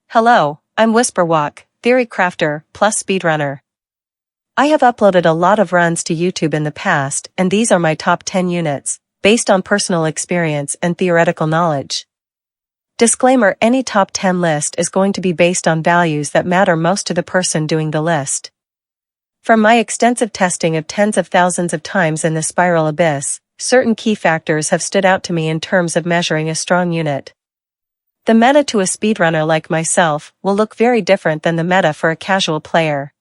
Hello, I'm Whisperwalk, theory crafter, plus speedrunner. I have uploaded a lot of runs to YouTube in the past, and these are my top 10 units, based on personal experience and theoretical knowledge. Disclaimer: any top 10 list is going to be based on values that matter most to the person doing the list. From my extensive testing of tens of thousands of times in the spiral abyss, certain key factors have stood out to me in terms of measuring a strong unit. The meta to a speedrunner like myself will look very different than the meta for a casual player.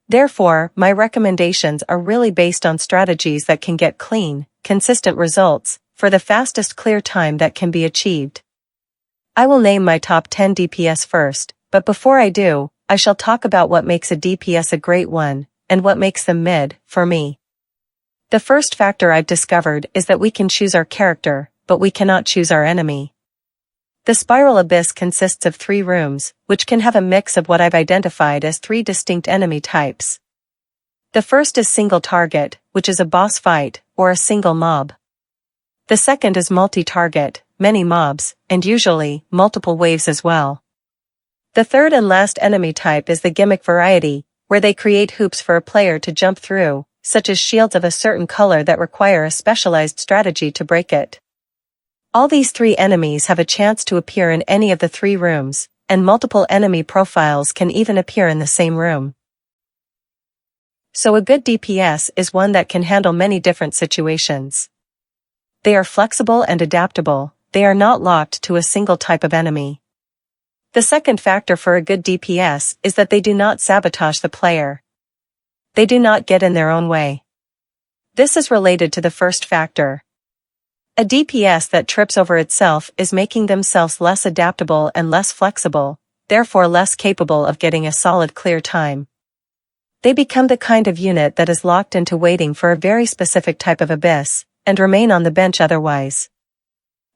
Therefore, my recommendations are really based on strategies that can get clean, consistent results, for the fastest clear time that can be achieved. I will name my top 10 DPS first, but before I do, I shall talk about what makes a DPS a great one, and what makes them mid, for me. The first factor I've discovered is that we can choose our character, but we cannot choose our enemy. The spiral abyss consists of 3 rooms, which can have a mix of what I've identified as 3 distinct enemy types. The first is single target, which is a boss fight, or a single mob. The second is multi-target, many mobs, and usually, multiple waves as well. The third and last enemy type is the gimmick variety, where they create hoops for a player to jump through, such as shields of a certain color that require a specialized strategy to break it. All these 3 enemies have a chance to appear in any of the 3 rooms, and multiple enemy profiles can even appear in the same room. So a good DPS is one that can handle many different situations. They are flexible and adaptable, they are not locked to a single type of enemy. The second factor for a good DPS is that they do not sabotage the player. They do not get in their own way. This is related to the first factor. A DPS that trips over itself is making themselves less adaptable and less flexible, therefore less capable of getting a solid clear time. They become the kind of unit that is locked into waiting for a very specific type of abyss, and remain on the bench otherwise.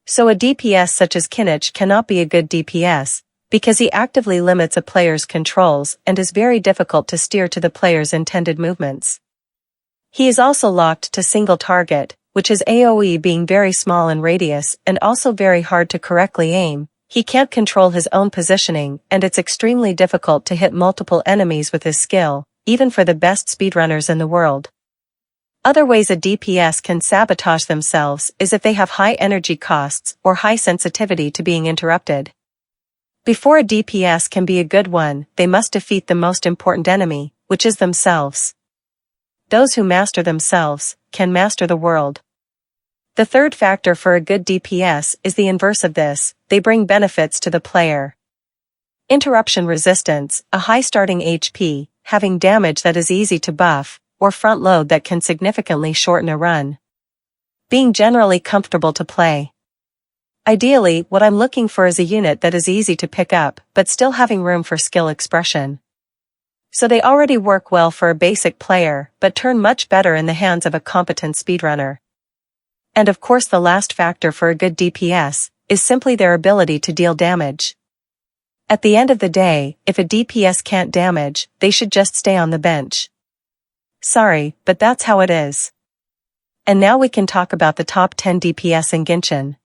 So a DPS such as Kinich cannot be a good DPS, because he actively limits a player's controls and is very difficult to steer to the player's intended movements. He is also locked to single target, which is AoE being very small in radius and also very hard to correctly aim. He can't control his own positioning, and it's extremely difficult to hit multiple enemies with his skill, even for the best speedrunners in the world. Other ways a DPS can sabotage themselves is if they have high energy costs or high sensitivity to being interrupted. Before a DPS can be a good one, they must defeat the most important enemy, which is themselves. Those who master themselves can master the world. The third factor for a good DPS is the inverse of this: they bring benefits to the player. Interruption resistance, a high starting HP, having damage that is easy to buff, or front load that can significantly shorten a run. Being generally comfortable to play. Ideally, what I'm looking for is a unit that is easy to pick up, but still having room for skill expression. So they already work well for a basic player, but turn much better in the hands of a competent speedrunner. And of course the last factor for a good DPS is simply their ability to deal damage. At the end of the day, if a DPS can't damage, they should just stay on the bench. Sorry, but that's how it is. And now we can talk about the top 10 DPS in Genshin.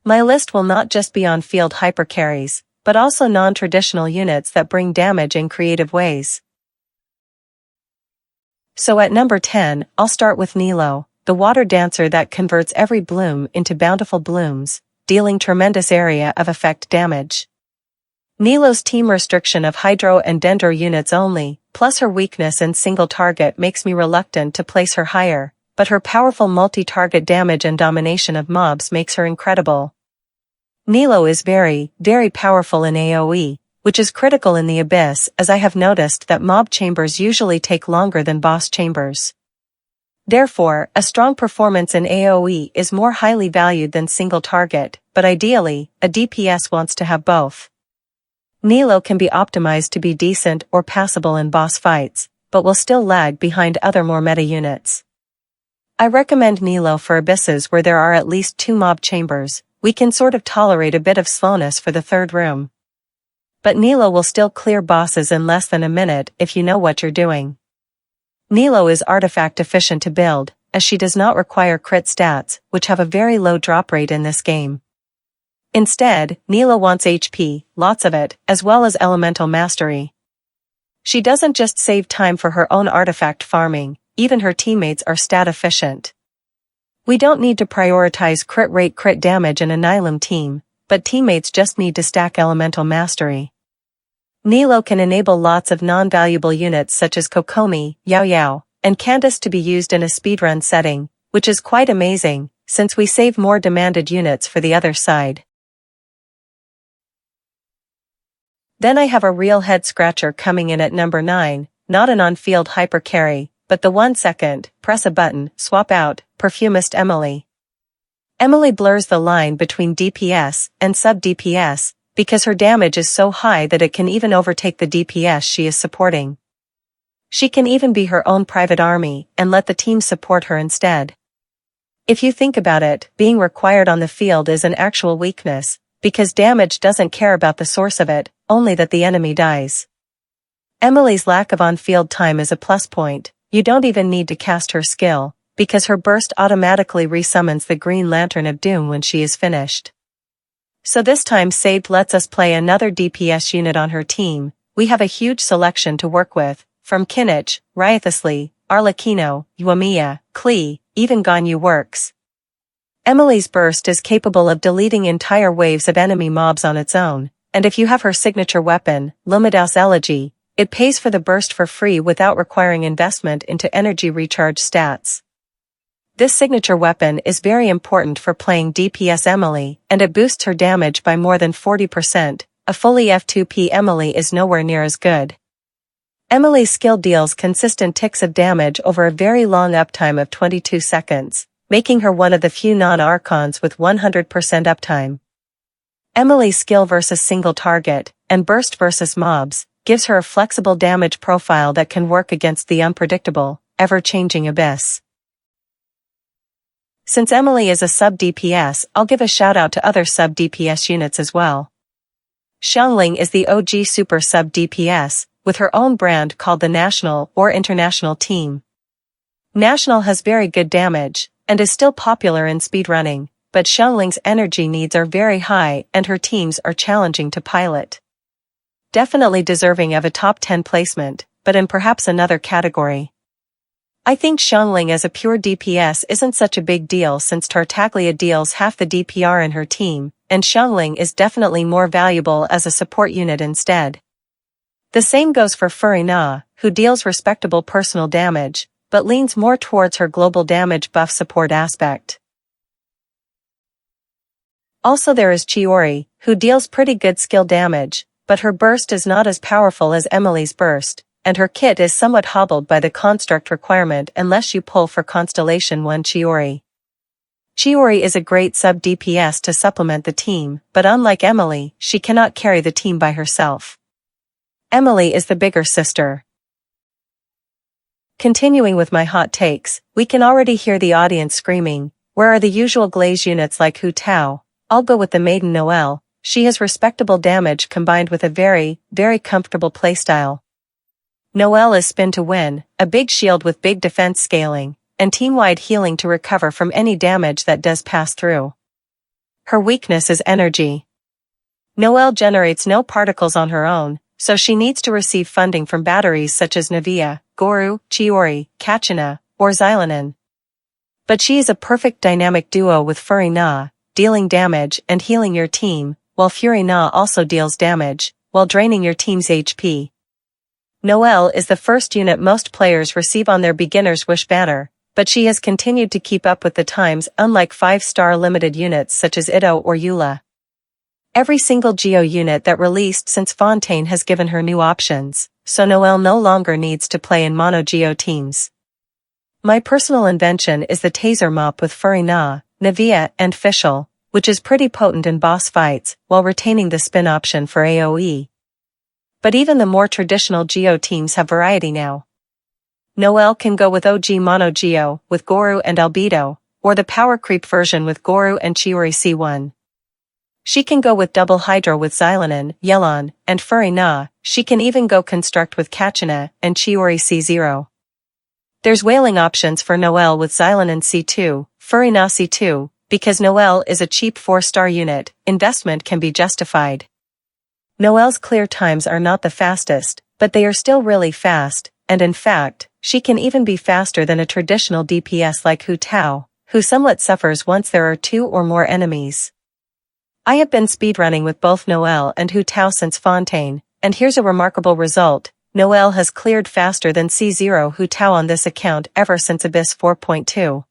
My list will not just be on field hypercarries, but also non-traditional units that bring damage in creative ways. So at number 10, I'll start with Nilou, the water dancer that converts every bloom into bountiful blooms, dealing tremendous area of effect damage. Nilou's team restriction of Hydro and Dendro units only, plus her weakness in single target, makes me reluctant to place her higher, but her powerful multi-target damage and domination of mobs makes her incredible. Nilou is very, very powerful in AoE, which is critical in the Abyss, as I have noticed that mob chambers usually take longer than boss chambers. Therefore, a strong performance in AoE is more highly valued than single target, but ideally, a DPS wants to have both. Nilou can be optimized to be decent or passable in boss fights, but will still lag behind other more meta units. I recommend Nilou for abysses where there are at least 2 mob chambers. We can sort of tolerate a bit of slowness for the 3rd room. But Nilou will still clear bosses in less than a minute if you know what you're doing. Nilou is artifact efficient to build, as she does not require crit stats, which have a very low drop rate in this game. Instead, Nilou wants HP, lots of it, as well as elemental mastery. She doesn't just save time for her own artifact farming, even her teammates are stat efficient. We don't need to prioritize crit rate crit damage in a Nilou team, but teammates just need to stack elemental mastery. Nilou can enable lots of non-valuable units such as Kokomi, Yao Yao, and Candace to be used in a speedrun setting, which is quite amazing, since we save more demanded units for the other side. Then I have a real head-scratcher coming in at number 9, not an on-field hyper-carry, but the 1 second, press a button, swap out, perfumist Emilie. Emilie blurs the line between DPS and sub-DPS, because her damage is so high that it can even overtake the DPS she is supporting. She can even be her own private army and let the team support her instead. If you think about it, being required on the field is an actual weakness, because damage doesn't care about the source of it, only that the enemy dies. Emilie's lack of on-field time is a plus point. You don't even need to cast her skill, because her burst automatically resummons the Green Lantern of Doom when she is finished. So this time Sade lets us play another DPS unit on her team. We have a huge selection to work with, from Kinich, Riothusly, Arlecchino, Yuamiya, Klee, even Ganyu works. Emilie's burst is capable of deleting entire waves of enemy mobs on its own, and if you have her signature weapon, Lumidaus Elegy, it pays for the burst for free without requiring investment into energy recharge stats. This signature weapon is very important for playing DPS Emilie, and it boosts her damage by more than 40%. A fully F2P Emilie is nowhere near as good. Emilie's skill deals consistent ticks of damage over a very long uptime of 22 seconds, making her one of the few non-Archons with 100% uptime. Emilie's skill versus single target, and burst versus mobs, gives her a flexible damage profile that can work against the unpredictable, ever-changing abyss. Since Emilie is a sub-DPS, I'll give a shout-out to other sub-DPS units as well. Xiangling is the OG super sub-DPS, with her own brand called the National or International Team. National has very good damage, and is still popular in speedrunning, but Xiangling's energy needs are very high and her teams are challenging to pilot. Definitely deserving of a top 10 placement, but in perhaps another category. I think Xiangling as a pure DPS isn't such a big deal since Tartaglia deals half the DPR in her team, and Xiangling is definitely more valuable as a support unit instead. The same goes for Furry Na, who deals respectable personal damage, but leans more towards her global damage buff support aspect. Also there is Chiori, who deals pretty good skill damage, but her burst is not as powerful as Emilie's burst, and her kit is somewhat hobbled by the construct requirement unless you pull for Constellation 1 Chiori. Chiori is a great sub-DPS to supplement the team, but unlike Emilie, she cannot carry the team by herself. Emilie is the bigger sister. Continuing with my hot takes, we can already hear the audience screaming, where are the usual glaze units like Hu Tao? I'll go with the maiden Noelle. She has respectable damage combined with a very, very comfortable playstyle. Noelle is spin to win, a big shield with big defense scaling, and team-wide healing to recover from any damage that does pass through. Her weakness is energy. Noelle generates no particles on her own, so she needs to receive funding from batteries such as Navia, Goru, Chiori, Kachina, or Xilanen. But she is a perfect dynamic duo with Furry Na, dealing damage and healing your team, while Fury Na also deals damage, while draining your team's HP. Noelle is the first unit most players receive on their beginner's wish banner, but she has continued to keep up with the times unlike 5-star limited units such as Itto or Eula. Every single Geo unit that released since Fontaine has given her new options, so Noelle no longer needs to play in mono Geo teams. My personal invention is the Taser Mop with Furry Na, Navia, and Fischl, which is pretty potent in boss fights, while retaining the spin option for AoE. But even the more traditional Geo teams have variety now. Noelle can go with OG Mono Geo, with Goru and Albedo, or the power creep version with Goru and Chiori C1. She can go with Double Hydro with Xilanen, Yelan, and Furry Na. She can even go Construct with Kachina and Chiori C0. There's whaling options for Noelle with Xilanen C2, Furry Na C2, because Noelle is a cheap 4-star unit, investment can be justified. Noelle's clear times are not the fastest, but they are still really fast, and in fact, she can even be faster than a traditional DPS like Hu Tao, who somewhat suffers once there are 2 or more enemies. I have been speedrunning with both Noelle and Hu Tao since Fontaine, and here's a remarkable result. Noelle has cleared faster than C0 Hu Tao on this account ever since Abyss 4.2.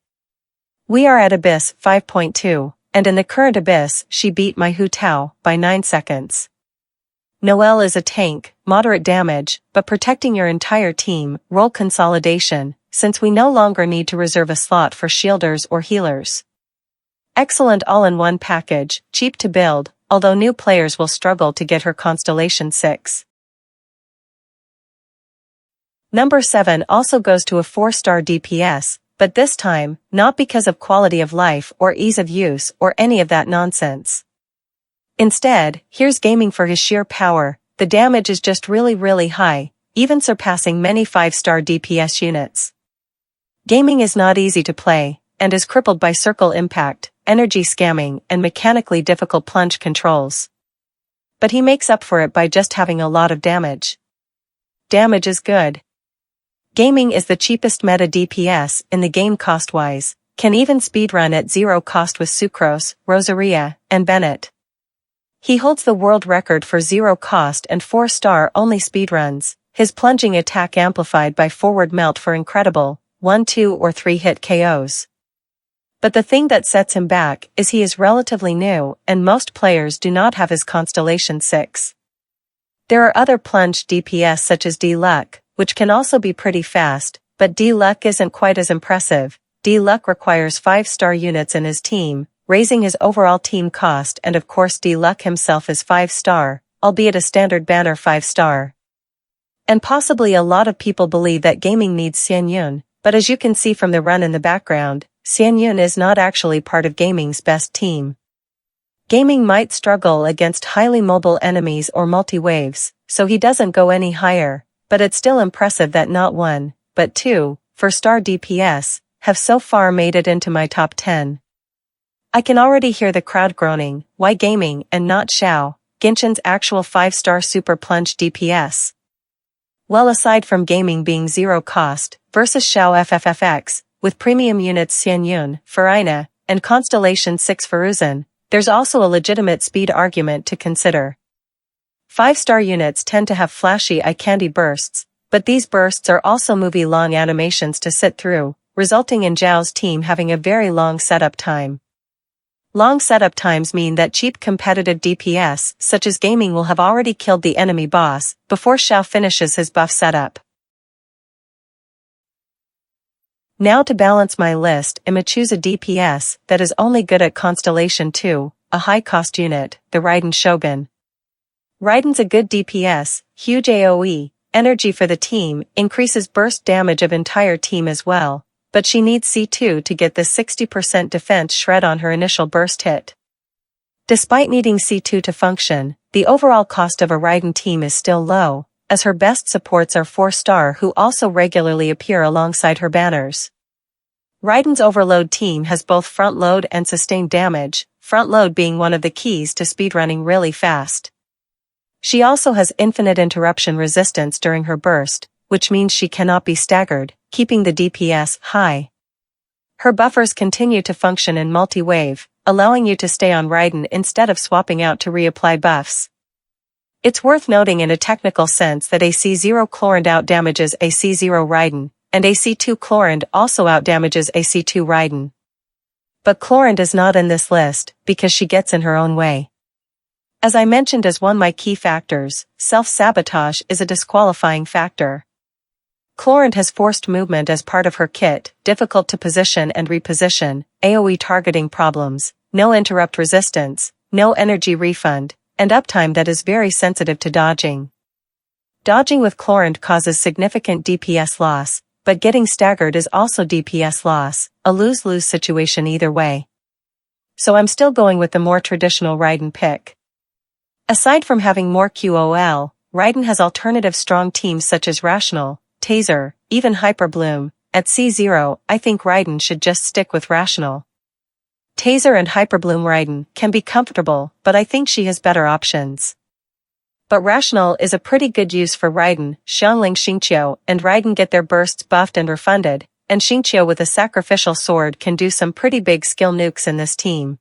We are at Abyss 5.2, and in the current Abyss she beat my Hu Tao by 9 seconds. Noelle is a tank, moderate damage, but protecting your entire team, role consolidation, since we no longer need to reserve a slot for shielders or healers. Excellent all-in-one package, cheap to build, although new players will struggle to get her Constellation 6. Number 7 also goes to a 4-star DPS, but this time, not because of quality of life or ease of use or any of that nonsense. Instead, here's gaming for his sheer power. The damage is just really high, even surpassing many 5-star DPS units. Gaming is not easy to play, and is crippled by circle impact, energy scamming, and mechanically difficult plunge controls. But he makes up for it by just having a lot of damage. Damage is good. Gaming is the cheapest meta DPS in the game cost-wise, can even speedrun at 0 cost with Sucrose, Rosaria, and Bennett. He holds the world record for 0 cost and 4-star only speedruns, his plunging attack amplified by forward melt for incredible 1, 2 or 3 hit KOs. But the thing that sets him back is he is relatively new and most players do not have his Constellation 6. There are other plunge DPS such as D-Luck, which can also be pretty fast, but D-Luck isn't quite as impressive. D-Luck requires 5-star units in his team, raising his overall team cost, and of course D-Luck himself is 5-star, albeit a standard banner 5-star. And possibly a lot of people believe that gaming needs Xian Yun, but as you can see from the run in the background, Xian Yun is not actually part of gaming's best team. Gaming might struggle against highly mobile enemies or multi-waves, so he doesn't go any higher, but it's still impressive that not 1, but 2, 4-star DPS, have so far made it into my top 10. I can already hear the crowd groaning, why gaming and not Xiao, Genshin's actual 5-star super plunge DPS? Well, aside from gaming being 0 cost, versus Xiao FFFX, with premium units Xian Yun, Farina, and Constellation 6 Faruzan, there's also a legitimate speed argument to consider. 5-star units tend to have flashy eye-candy bursts, but these bursts are also movie-long animations to sit through, resulting in Zhao's team having a very long setup time. Long setup times mean that cheap competitive DPS, such as gaming, will have already killed the enemy boss before Xiao finishes his buff setup. Now to balance my list, I'ma choose a DPS that is only good at Constellation 2, a high-cost unit, the Raiden Shogun. Raiden's a good DPS, huge AoE, energy for the team, increases burst damage of entire team as well, but she needs C2 to get the 60% defense shred on her initial burst hit. Despite needing C2 to function, the overall cost of a Raiden team is still low, as her best supports are 4-star who also regularly appear alongside her banners. Raiden's overload team has both front load and sustained damage, front load being one of the keys to speedrunning really fast. She also has infinite interruption resistance during her burst, which means she cannot be staggered, keeping the DPS high. Her buffers continue to function in multi-wave, allowing you to stay on Raiden instead of swapping out to reapply buffs. It's worth noting in a technical sense that AC0 Chlorinde outdamages AC0 Raiden, and AC2 Chlorinde also outdamages AC2 Raiden. But Chlorinde is not in this list, because she gets in her own way. As I mentioned as one of my key factors, self-sabotage is a disqualifying factor. Chlorinde has forced movement as part of her kit, difficult to position and reposition, AoE targeting problems, no interrupt resistance, no energy refund, and uptime that is very sensitive to dodging. Dodging with Chlorinde causes significant DPS loss, but getting staggered is also DPS loss, a lose-lose situation either way. So I'm still going with the more traditional Raiden pick. Aside from having more QOL, Raiden has alternative strong teams such as Rational, Taser, even Hyperbloom. At C0, I think Raiden should just stick with Rational. Taser and Hyperbloom Raiden can be comfortable, but I think she has better options. But Rational is a pretty good use for Raiden. Xiangling Xingqiu and Raiden get their bursts buffed and refunded, and Xingqiu with a sacrificial sword can do some pretty big skill nukes in this team.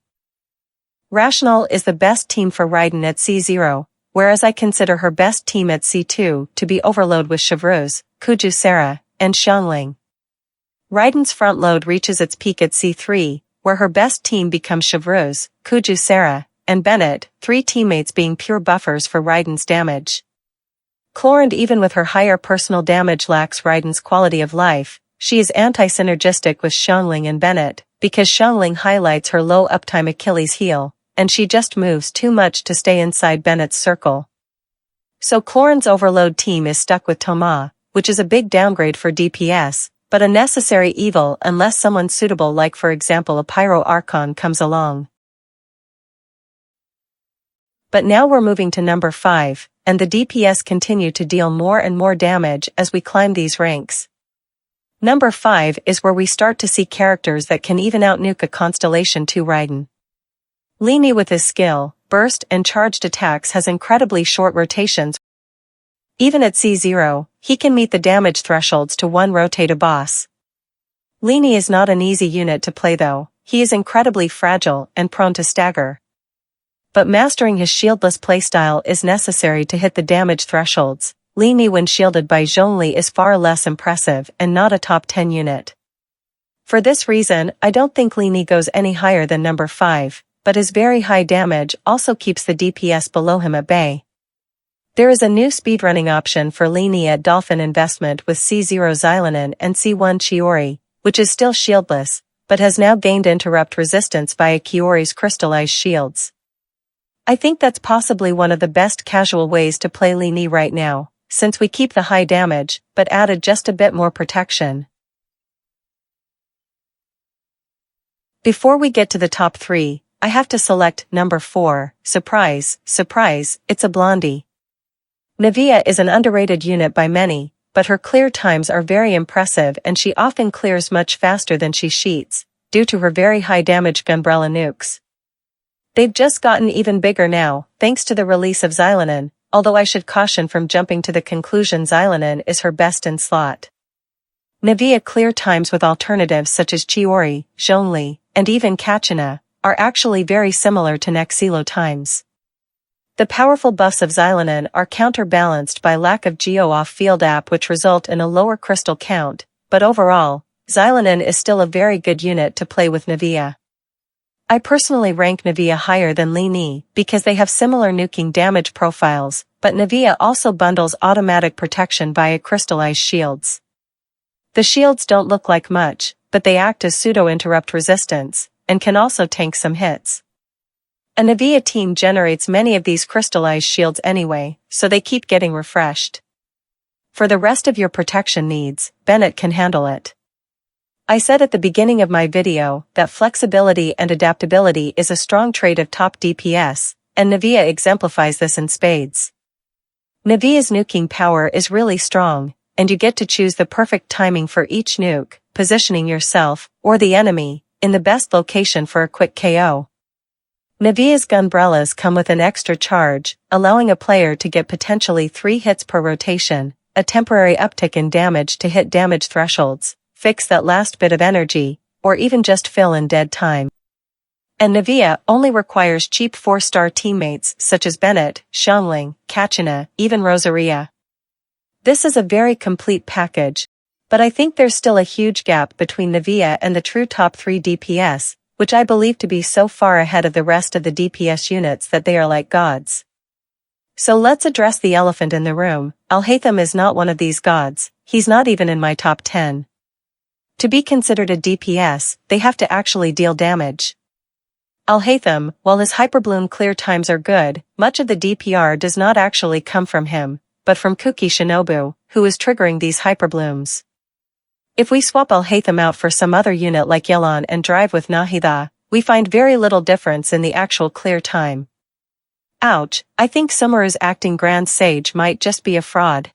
Rational is the best team for Raiden at C0, whereas I consider her best team at C2 to be Overload with Chevreuse, Kuju Sarah, and Xiangling. Raiden's front load reaches its peak at C3, where her best team becomes Chevreuse, Kuju Sarah, and Bennett, 3 teammates being pure buffers for Raiden's damage. Chlorinde, even with her higher personal damage, lacks Raiden's quality of life. She is anti-synergistic with Xiangling and Bennett, because Xiangling highlights her low uptime Achilles heel, and she just moves too much to stay inside Bennett's circle. So Chlorine's overload team is stuck with Thomas, which is a big downgrade for DPS, but a necessary evil unless someone suitable like for example a Pyro Archon comes along. But now we're moving to number 5, and the DPS continue to deal more and more damage as we climb these ranks. Number 5 is where we start to see characters that can even out-nuke a Constellation 2 Raiden. Lyney with his skill, burst and charged attacks has incredibly short rotations. Even at C0, he can meet the damage thresholds to one rotate a boss. Lyney is not an easy unit to play though, he is incredibly fragile and prone to stagger. But mastering his shieldless playstyle is necessary to hit the damage thresholds. Lyney when shielded by Zhongli is far less impressive and not a top 10 unit. For this reason, I don't think Lyney goes any higher than number 5, but his very high damage also keeps the DPS below him at bay. There is a new speedrunning option for Lyney at Dolphin Investment with C0 Xilanen and C1 Chiori, which is still shieldless, but has now gained interrupt resistance via Chiori's crystallized shields. I think that's possibly one of the best casual ways to play Lyney right now, since we keep the high damage, but added just a bit more protection. Before we get to the top 3, I have to select number 4, surprise, surprise, it's a blondie. Navia is an underrated unit by many, but her clear times are very impressive and she often clears much faster than she sheets, due to her very high damage Gunbrella nukes. They've just gotten even bigger now, thanks to the release of Xilanen, although I should caution from jumping to the conclusion Xilanen is her best in slot. Navia clear times with alternatives such as Chiori, Zhongli, and even Kachina, are actually very similar to Nexilo times. The powerful buffs of Xilanen are counterbalanced by lack of Geo off-field app which result in a lower crystal count, but overall, Xilanen is still a very good unit to play with Navia. I personally rank Navia higher than Lyney because they have similar nuking damage profiles, but Navia also bundles automatic protection via crystallized shields. The shields don't look like much, but they act as pseudo-interrupt resistance, and can also tank some hits. A Navia team generates many of these crystallized shields anyway, so they keep getting refreshed. For the rest of your protection needs, Bennett can handle it. I said at the beginning of my video that flexibility and adaptability is a strong trait of top DPS, and Navia exemplifies this in spades. Navia's nuking power is really strong, and you get to choose the perfect timing for each nuke, positioning yourself, or the enemy, in the best location for a quick KO. Navia's gunbrellas come with an extra charge, allowing a player to get potentially 3 hits per rotation, a temporary uptick in damage to hit damage thresholds, fix that last bit of energy, or even just fill in dead time. And Navia only requires cheap 4-star teammates such as Bennett, Xiangling, Kachina, even Rosaria. This is a very complete package, but I think there's still a huge gap between Navia and the true top 3 DPS, which I believe to be so far ahead of the rest of the DPS units that they are like gods. So let's address the elephant in the room. Alhaitham is not one of these gods, he's not even in my top 10. To be considered a DPS, they have to actually deal damage. Alhaitham, while his Hyperbloom clear times are good, much of the DPR does not actually come from him, but from Kuki Shinobu, who is triggering these Hyperblooms. If we swap Alhaitham out for some other unit like Yelan and drive with Nahida, we find very little difference in the actual clear time. Ouch, I think Sumeru's acting Grand Sage might just be a fraud.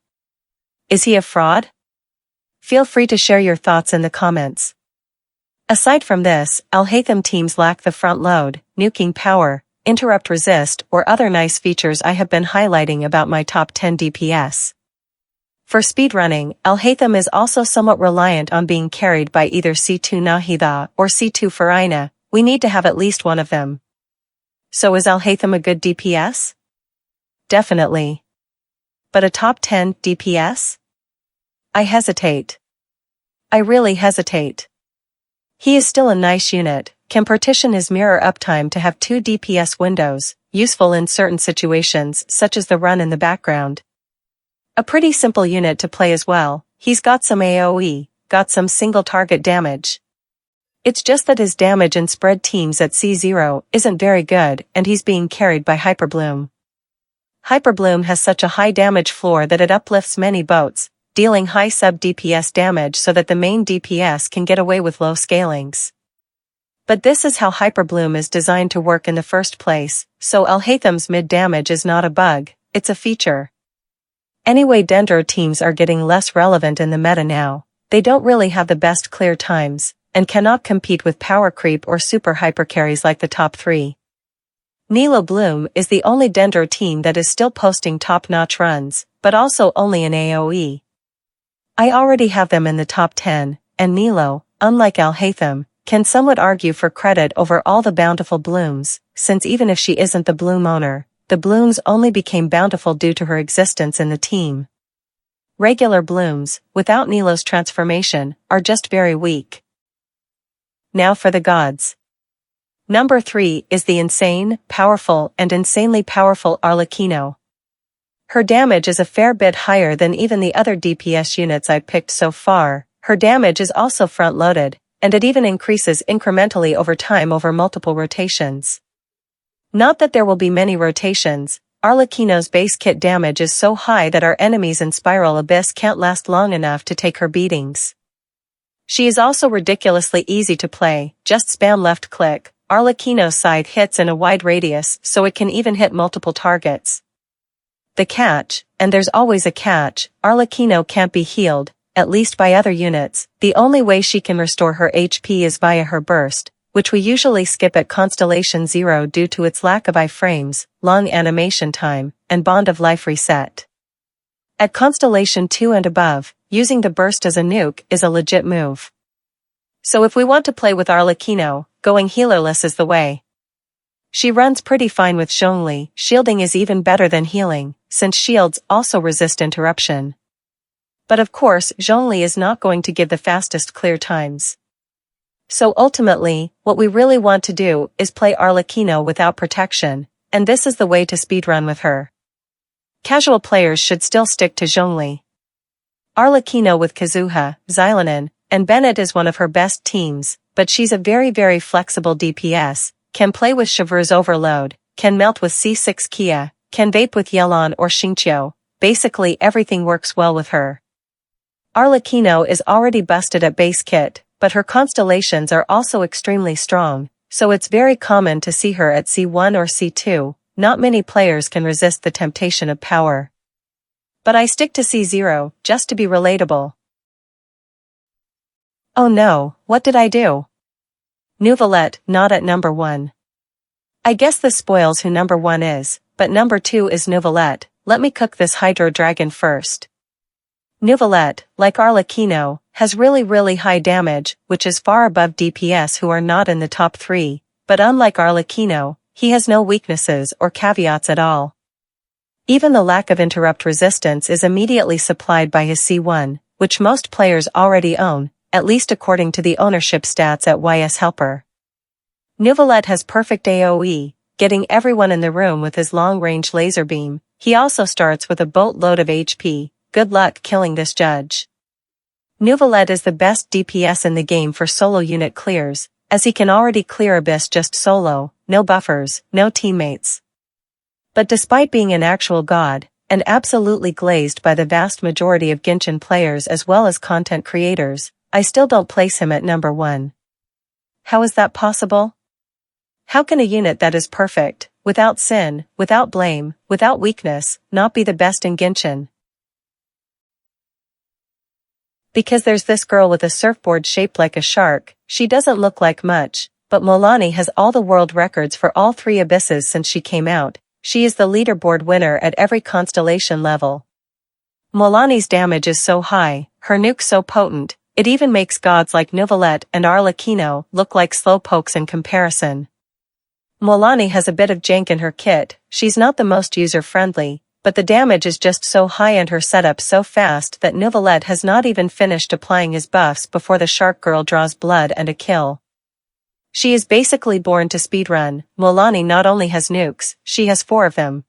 Is he a fraud? Feel free to share your thoughts in the comments. Aside from this, Alhaitham teams lack the front load, nuking power, interrupt resist or other nice features I have been highlighting about my top 10 DPS. For speedrunning, Alhaitham is also somewhat reliant on being carried by either C2 Navia or C2 Farina. We need to have at least one of them. So is Alhaitham a good DPS? Definitely. But a top 10 DPS? I hesitate. I really hesitate. He is still a nice unit, can partition his mirror uptime to have 2 DPS windows, useful in certain situations such as the run in the background. A pretty simple unit to play as well, he's got some AoE, got some single target damage. It's just that his damage in spread teams at C0 isn't very good and he's being carried by Hyperbloom. Hyperbloom has such a high damage floor that it uplifts many boats, dealing high sub-DPS damage so that the main DPS can get away with low scalings. But this is how Hyperbloom is designed to work in the first place, so Alhaitham's mid damage is not a bug, it's a feature. Anyway, Dendro teams are getting less relevant in the meta now, they don't really have the best clear times, and cannot compete with power creep or super hyper carries like the top 3. Nilou Bloom is the only Dendro team that is still posting top-notch runs, but also only in AoE. I already have them in the top 10, and Nilou, unlike Alhaitham, can somewhat argue for credit over all the bountiful blooms, since even if she isn't the bloom owner, the blooms only became bountiful due to her existence in the team. Regular blooms, without Nilou's transformation, are just very weak. Now for the gods. Number 3 is the insane, powerful and insanely powerful Arlecchino. Her damage is a fair bit higher than even the other DPS units I've picked so far. Her damage is also front-loaded, and it even increases incrementally over time over multiple rotations. Not that there will be many rotations, Arlecchino's base kit damage is so high that our enemies in Spiral Abyss can't last long enough to take her beatings. She is also ridiculously easy to play, just spam left click. Arlecchino's scythe hits in a wide radius so it can even hit multiple targets. The catch, and there's always a catch, Arlecchino can't be healed, at least by other units. The only way she can restore her HP is via her burst, which we usually skip at Constellation 0 due to its lack of iframes, long animation time, and Bond of Life reset. At Constellation 2 and above, using the burst as a nuke is a legit move. So if we want to play with Arlecchino, going healerless is the way. She runs pretty fine with Zhongli, shielding is even better than healing, since shields also resist interruption. But of course Zhongli is not going to give the fastest clear times. So ultimately, what we really want to do is play Arlecchino without protection, and this is the way to speedrun with her. Casual players should still stick to Zhongli. Arlecchino with Kazuha, Xilanen, and Bennett is one of her best teams, but she's a very flexible DPS, can play with Chevreuse Overload, can melt with C6 Kia, can vape with Yelan or Xingqiu, basically everything works well with her. Arlecchino is already busted at base kit, but her constellations are also extremely strong, so it's very common to see her at C1 or C2, not many players can resist the temptation of power. But I stick to C0, just to be relatable. Oh no, what did I do? Neuvillette, not at number 1. I guess this spoils who number 1 is, but number 2 is Neuvillette. Let me cook this Hydro Dragon first. Neuvillette, like Arlecchino, has really high damage, which is far above DPS who are not in the top 3, but unlike Arlecchino, he has no weaknesses or caveats at all. Even the lack of interrupt resistance is immediately supplied by his C1, which most players already own, at least according to the ownership stats at YS Helper. Neuvillette has perfect AoE, getting everyone in the room with his long-range laser beam. He also starts with a boatload of HP, good luck killing this judge. Neuvillette is the best DPS in the game for solo unit clears, as he can already clear Abyss just solo, no buffers, no teammates. But despite being an actual god, and absolutely glazed by the vast majority of Genshin players as well as content creators, I still don't place him at number 1. How is that possible? How can a unit that is perfect, without sin, without blame, without weakness, not be the best in Genshin? Because there's this girl with a surfboard shaped like a shark, she doesn't look like much, but Mualani has all the world records for all 3 abysses since she came out. She is the leaderboard winner at every constellation level. Mualani's damage is so high, her nuke so potent, it even makes gods like Neuvillette and Arlecchino look like slow pokes in comparison. Mualani has a bit of jank in her kit, she's not the most user-friendly, but the damage is just so high and her setup so fast that Neuvillette has not even finished applying his buffs before the shark girl draws blood and a kill. She is basically born to speedrun. Mualani not only has nukes, she has 4 of them.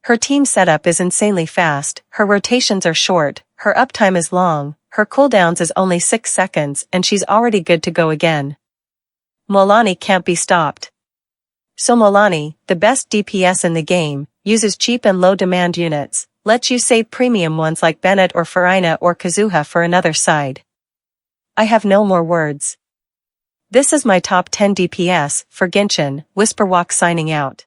Her team setup is insanely fast, her rotations are short, her uptime is long, her cooldowns is only 6 seconds and she's already good to go again. Mualani can't be stopped. So Mualani, the best DPS in the game, uses cheap and low-demand units, lets you save premium ones like Bennett or Farina or Kazuha for another side. I have no more words. This is my top 10 DPS, for Genshin, Whisperwalk signing out.